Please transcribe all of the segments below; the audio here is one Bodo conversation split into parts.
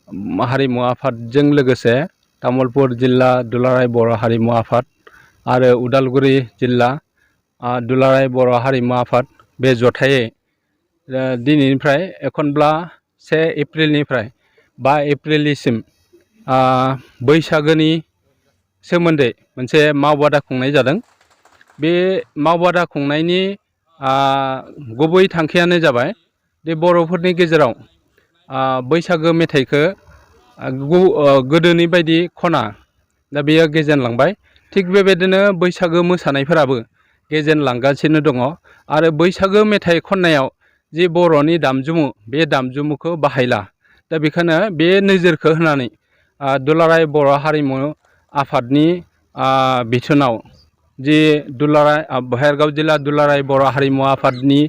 हारिमु आफादजों लोगोसे तामुलपुर जिल्ला दुलाराय बर' हारिमु आफाद आरो उदालगुरि जिल्ला दुलाराय बर' हारिमु आफाद बे जथायै दिनैनिफ्राय एखनब्ला 1 एप्रिलनिफ्राय 5 एप्रिलसिम बैसागोनि सोमोन्दै मोनसे मावबादा खुंनाय जादों। बे मावबादा खुंनायनि गुबै थांखियानो जाबाय दि बर'फोरनि गेजेराव बैसागो मेथाइखौ गोदोनि बायदि खना दा बेयो गेजेनलांबाय। थिग बेबायदिनो बैसागो मोसानायफोराबो गेजेनलांगासिनो दङ आरो बैसागो मेथाइ खननायाव जि बर'नि दामजुमु बे दामजुमुखौ बाहायला। दा बेखायनो बे नोजोरखौ होनानै दुलाराय बर' हारिमु आफादनि बिथोनाव जि बहेरगाव जिल्ला दुलाराय बर' हारिमु आफादनि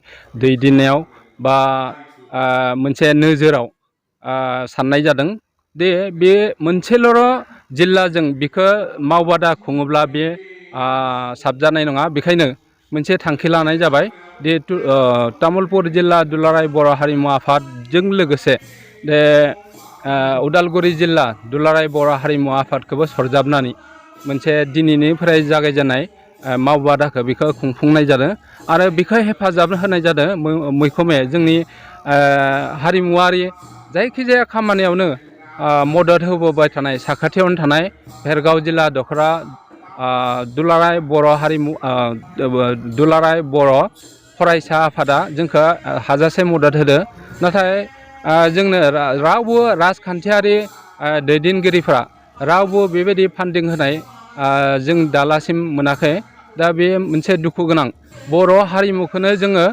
दैदेननायाव बा मोनसे नोजोराव साननाय जादों दे बे मोनसेल' जिल्लाजों बिखौ मावबादा खुङोब्ला बे साबजानाय नङा। बेखायनो मोनसे थांखि लानाय जाबाय दि तामुलपुर जिल्ला दुलाराय बर' हारिमु आफादजों लोगोसे बे उदालगुरि जिल्ला दुलाराय बर' हारिमु आफादखौबो सरजाबनानै मोनसे दिनैनिफ्राय जागायजेननाय मावबादाखौ बेखौ खुंफुंनाय जादों आरो बेखौ हेफाजाब होनाय जादों मैखोमै जोंनि हारिमुवारि जायखिजाया खामानियावनो मदद होबोबाय थानाय साखाथियावनो थानाय भेरगाव जिल्ला दख'रा दुलाराय बर' फरायसा आफादा जोंखौ हाजासे मदद होदो। नाथाय जोंनो रावबो राजखान्थियारि दैदेनगिरिफ्रा रावबो बेबायदि फान्डिं होनाय जों दालासिम मोनाखै। दा बे मोनसे दुखु गोनां। बर' हारिमुखौनो जोङो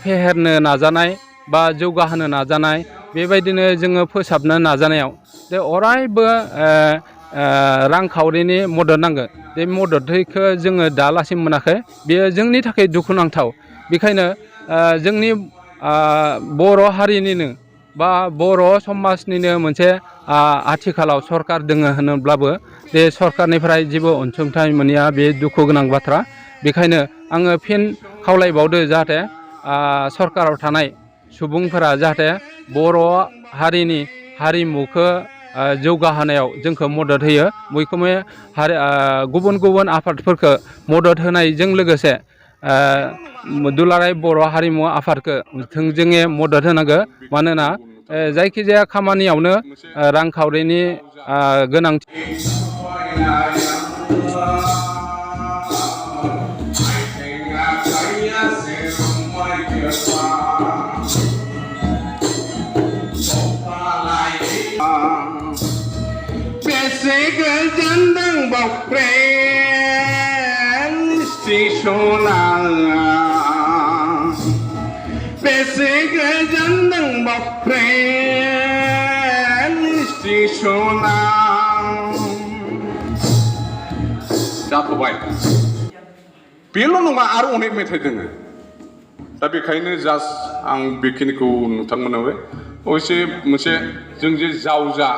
फेहेरनो नाजानाय बा जौगाहोनो नाजानाय बेबायदिनो जोङो फोसाबनो नाजानायाव जे अरायबो रांखावरिनि मदद नांगौ। बे मददखौ जोङो दालासिम मोनाखै। बेयो जोंनि थाखाय दुखुनांथाव। बेखायनो जोंनि बर' हारिनिनो बा बर' समाजनिनो मोनसे आथिखालाव सरकार दोङो होनोब्लाबो बे सरकारनिफ्राय जेबो अनसुंथाइ मोनैया बे दुखु गोनां बाथ्रा। बेखायनो आङो फिन खावलायबावदो जाहाथे सरकाराव थानाय सुबुंफोरा जाहाथे बर' हारिनि हारिमुखौ जौगाहोनायाव जोंखौ मदद होयो। मैखोमै गुबुन गुबुन आफादफोरखौ मदद होनायजों लोगोसे दुलाराय बर' हारिमु आफादखौ थोंजोङै मदद होनांगौ। मानोना जायखिजाया खामानियावनो रांखावरिनि गोनांथि। बेसे गोजोन दंबावफ्रेन स्टेसना बेसे गोजोन दंबावफ्रेन स्टेसना जाथ'बाय। बेल' नङा आरो अनेक मेथाइ दङ। दा बेखायनो जास्ट आं बेखिनिखौ नोंथांमोनाव अबयसे मोनसे जों जे जावजा